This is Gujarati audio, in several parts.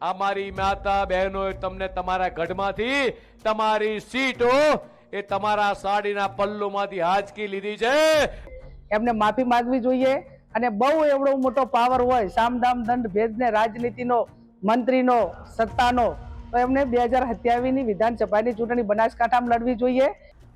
અમારી માતા બહેનોએ તમને તમારા ગઢમાંથી તમારી સીટો એ તમારા સાડીના પલ્લુમાંથી હાંચકી લીધી છે। એમને માફી માંગવી જોઈએ અને બહુ એવડો મોટો પાવર હોય સામદામ દંડ ભેદને રાજનીતિનો મંત્રીનો સત્તાનો તો એમને 2027ની વિધાનસભાની ચૂંટણી બનાસકાંઠામાં લડવી જોઈએ।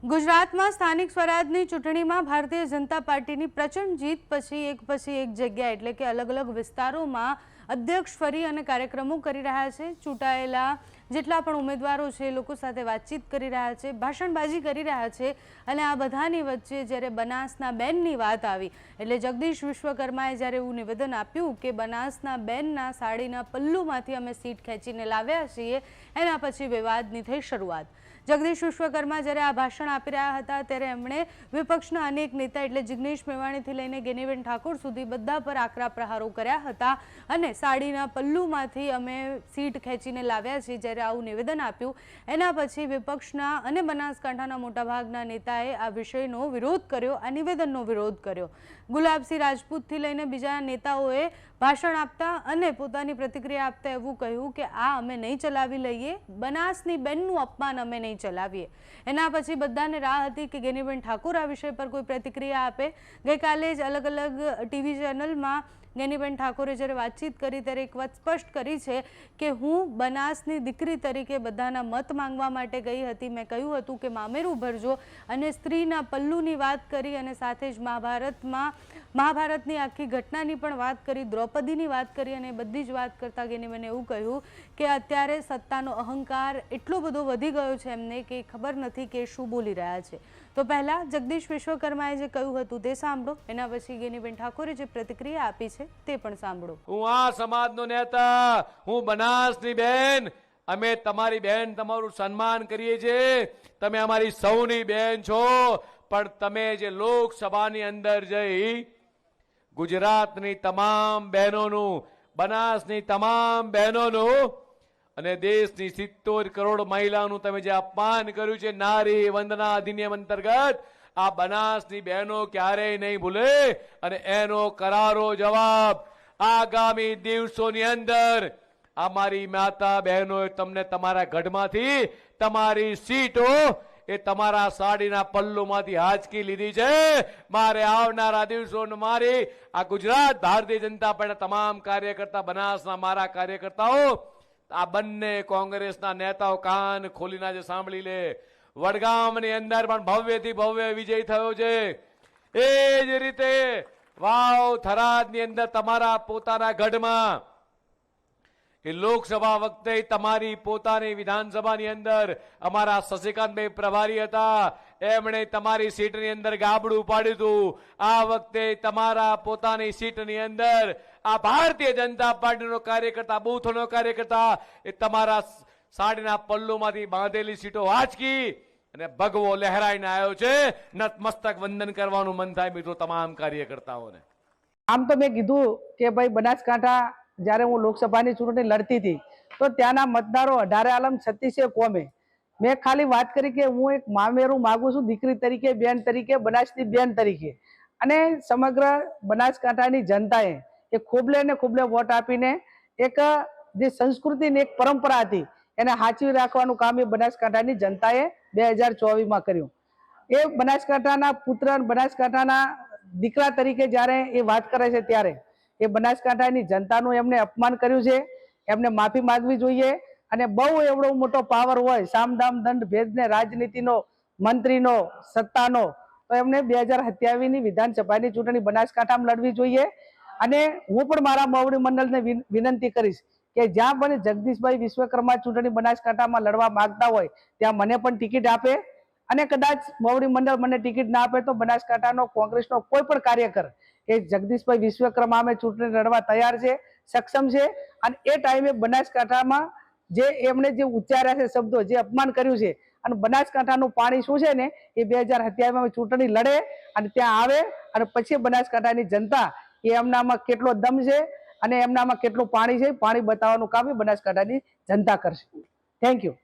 ગુજરાતમાં સ્થાનિક સ્વરાજની ચૂંટણીમાં ભારતીય જનતા પાર્ટીની પ્રચંડ જીત પછી એક જગ્યા એટલે કે અલગ અલગ વિસ્તારોમાં અધ્યક્ષ ફરી અને કાર્યક્રમો કરી રહ્યા છે। ચૂંટાયેલા જેટલા પણ ઉમેદવારો છે એ લોકો સાથે વાતચીત કરી રહ્યા છે, ભાષણબાજી કરી રહ્યા છે અને આ બધાની વચ્ચે જ્યારે બનાસના બેનની વાત આવી એટલે જગદીશ વિશ્વકર્માએ જ્યારે એવું નિવેદન આપ્યું કે બનાસના બેનના સાડીના પલ્લુમાંથી અમે સીટ ખેંચીને લાવ્યા છીએ, એના પછી વિવાદની થઈ શરૂઆત। જગદીશ વિશ્વકર્મા જ્યારે આ ભાષણ આપી રહ્યા હતા ત્યારે એમણે વિપક્ષના અનેક નેતા એટલે જિગ્નેશ મેવાણીથી લઈને ગેનીબેન ઠાકોર સુધી બધા પર આકરા પ્રહારો કર્યા હતા અને સાડીના પલ્લુમાંથી અમે સીટ ખેંચીને લાવ્યા છીએ જ્યારે આવું નિવેદન આપ્યું એના પછી વિપક્ષના અને બનાસકાંઠાના મોટાભાગના નેતાએ આ વિષયનો વિરોધ કર્યો, આ નિવેદનનો વિરોધ કર્યો। ગુલાબસિંહ રાજપૂતથી લઈને બીજા નેતાઓએ ભાષણ આપતા અને પોતાની પ્રતિક્રિયા આપતા એવું કહ્યું કે આ અમે નહીં ચલાવી લઈએ, બનાસની બેનનું અપમાન અમે નહીં ચલાવીએ। એના પછી બધાને રાહ હતી કે ગેનીબેન ઠાકોર આ વિષય પર કોઈ પ્રતિક્રિયા આપે। ગઈકાલે જ અલગ અલગ ટીવી ચેનલમાં ગેનીબેન ઠાકોરે જ્યારે વાતચીત કરી ત્યારે એક વાત સ્પષ્ટ કરી છે કે હું બનાસની દીકરી તરીકે બધાના મત માંગવા માટે ગઈ હતી। મેં કહ્યું હતું કે મામેરું ભરજો અને સ્ત્રીના પલ્લુની વાત કરી અને સાથે જ મહાભારતની આખી ઘટનાની પણ વાત કરી, દ્રૌપદીની વાત કરી અને બધી જ વાત કરતા ગેનીબેને એવું કહ્યું કે અત્યારે સત્તાનો અહંકાર એટલો બધો વધી ગયો છે એમને કે ખબર નથી કે શું બોલી રહ્યા છે। તો પહેલા જગદીશ વિશ્વકર્માએ જે કહ્યું હતું તે સાંભળો, એના પછી ગેનીબેન ઠાકોરે જે પ્રતિક્રિયા આપી છે તે પણ સાંભળો। હું આ સમાજનો નેતા, હું બનાસની બેન, અમે તમારી બેન તમારું સન્માન કરીએ છીએ, તમે અમારી સૌની બેન છો, પણ તમે જે લોકસભાની અંદર જઈ ગુજરાતની તમામ બહેનોનું, બનાસની તમામ બહેનોનું અને દેશની 70 કરોડ મહિલાઓનું તમે જે અપમાન કર્યું છે નારી વંદના અધિનિયમ અંતર્ગત, આ બનાસની બહેનો ક્યારેય નહીં ભૂલે અને એનો કરારો જવાબ આગામી દિવસોની અંદર અમારી માતા બહેનોએ તમને તમારા ગઢમાંથી તમારી સીટો એ તમારા સાડીના પલ્લુમાંથી હાંચકી લીધી છે। મારે આવનારા દિવસોમાં મારી આ ગુજરાત ભારતીય જનતા પાર્ટીના તમામ કાર્યકર્તા, બનાસના મારા કાર્યકર્તાઓ, આ બંને કોંગ્રેસના નેતાઓ કાન ખોલીને આજે સાંભળી લે, વડગામની અંદર પણ ભવ્યથી ભવ્ય વિજય થયો છે। એ જ રીતે વાવ થરાદની અંદર તમારા પોતાના ગઢમાં એ લોકસભા વખતે તમારી પોતાની વિધાનસભાની અંદર અમારા શશિકાંતભાઈ પ્રભારી હતા, એમણે તમારી સીટની અંદર ગાબડું પાડ્યું હતું। આ વખતે તમારા પોતાની સીટની અંદર આ ભારતીય જનતા પાર્ટીનો કાર્યકર્તા, બૂથનો કાર્યકર્તા એ તમારા સાડીના પલ્લુમાંથી બાંધેલી સીટો વાંચકી અને ભગવો લહેરાઈને આવ્યો છે। નતમસ્તક વંદન કરવાનું મન થાય મિત્રો તમામ કાર્યકર્તાઓને। આમ તો મેં કીધું કે ભાઈ બનાસકાંઠા જ્યારે હું લોકસભાની ચૂંટણી લડતી હતી તો ત્યાંના મતદારો 18 આલમ 36 કોમે મેં ખાલી વાત કરી કે હું એક મામેરું માગું છું દીકરી તરીકે, બેન તરીકે, બનાસની બેન તરીકે, અને સમગ્ર બનાસકાંઠાની જનતાએ એ ખોબલે ને ખોબલે વોટ આપીને એક જે સંસ્કૃતિની એક પરંપરા હતી એને સાચવી રાખવાનું કામ એ બનાસકાંઠાની જનતાએ 2024માં કર્યું। એ બનાસકાંઠાના પુત્ર, બનાસકાંઠાના દીકરા તરીકે જ્યારે એ વાત કરે છે ત્યારે એ બનાસકાંઠાની જનતાનું એમને અપમાન કર્યું છે, એમને માફી માંગવી જોઈએ અને બહુ એવડો મોટો પાવર હોય સામદામ દંડ ભેદને રાજનીતિનો મંત્રીનો સત્તાનો તો એમને 2027ની વિધાનસભાની ચૂંટણી બનાસકાંઠામાં લડવી જોઈએ। અને હું પણ મારા મોવડી મંડળને વિનંતી કરીશ કે જ્યાં પણ જગદીશભાઈ વિશ્વકર્મા ચૂંટણી બનાસકાંઠામાં લડવા માંગતા હોય ત્યાં મને પણ ટિકિટ આપે અને કદાચ મોવડી મંડળ મને ટિકિટ ના આપે તો બનાસકાંઠાનો કોંગ્રેસનો કોઈ પણ કાર્યકર એ જગદીશભાઈ વિશ્વકર્મા અમે ચૂંટણી લડવા તૈયાર છે, સક્ષમ છે। અને એ ટાઈમે બનાસકાંઠામાં જે એમણે જે ઉચ્ચાર્યા છે શબ્દો, જે અપમાન કર્યું છે અને બનાસકાંઠાનું પાણી શું છે ને એ 2027માં ચૂંટણી લડે અને ત્યાં આવે અને પછી બનાસકાંઠાની જનતા એ એમનામાં કેટલો દમ છે અને એમનામાં કેટલું પાણી છે પાણી બતાવવાનું કામ એ બનાસકાંઠાની જનતા કરશે। Thank you.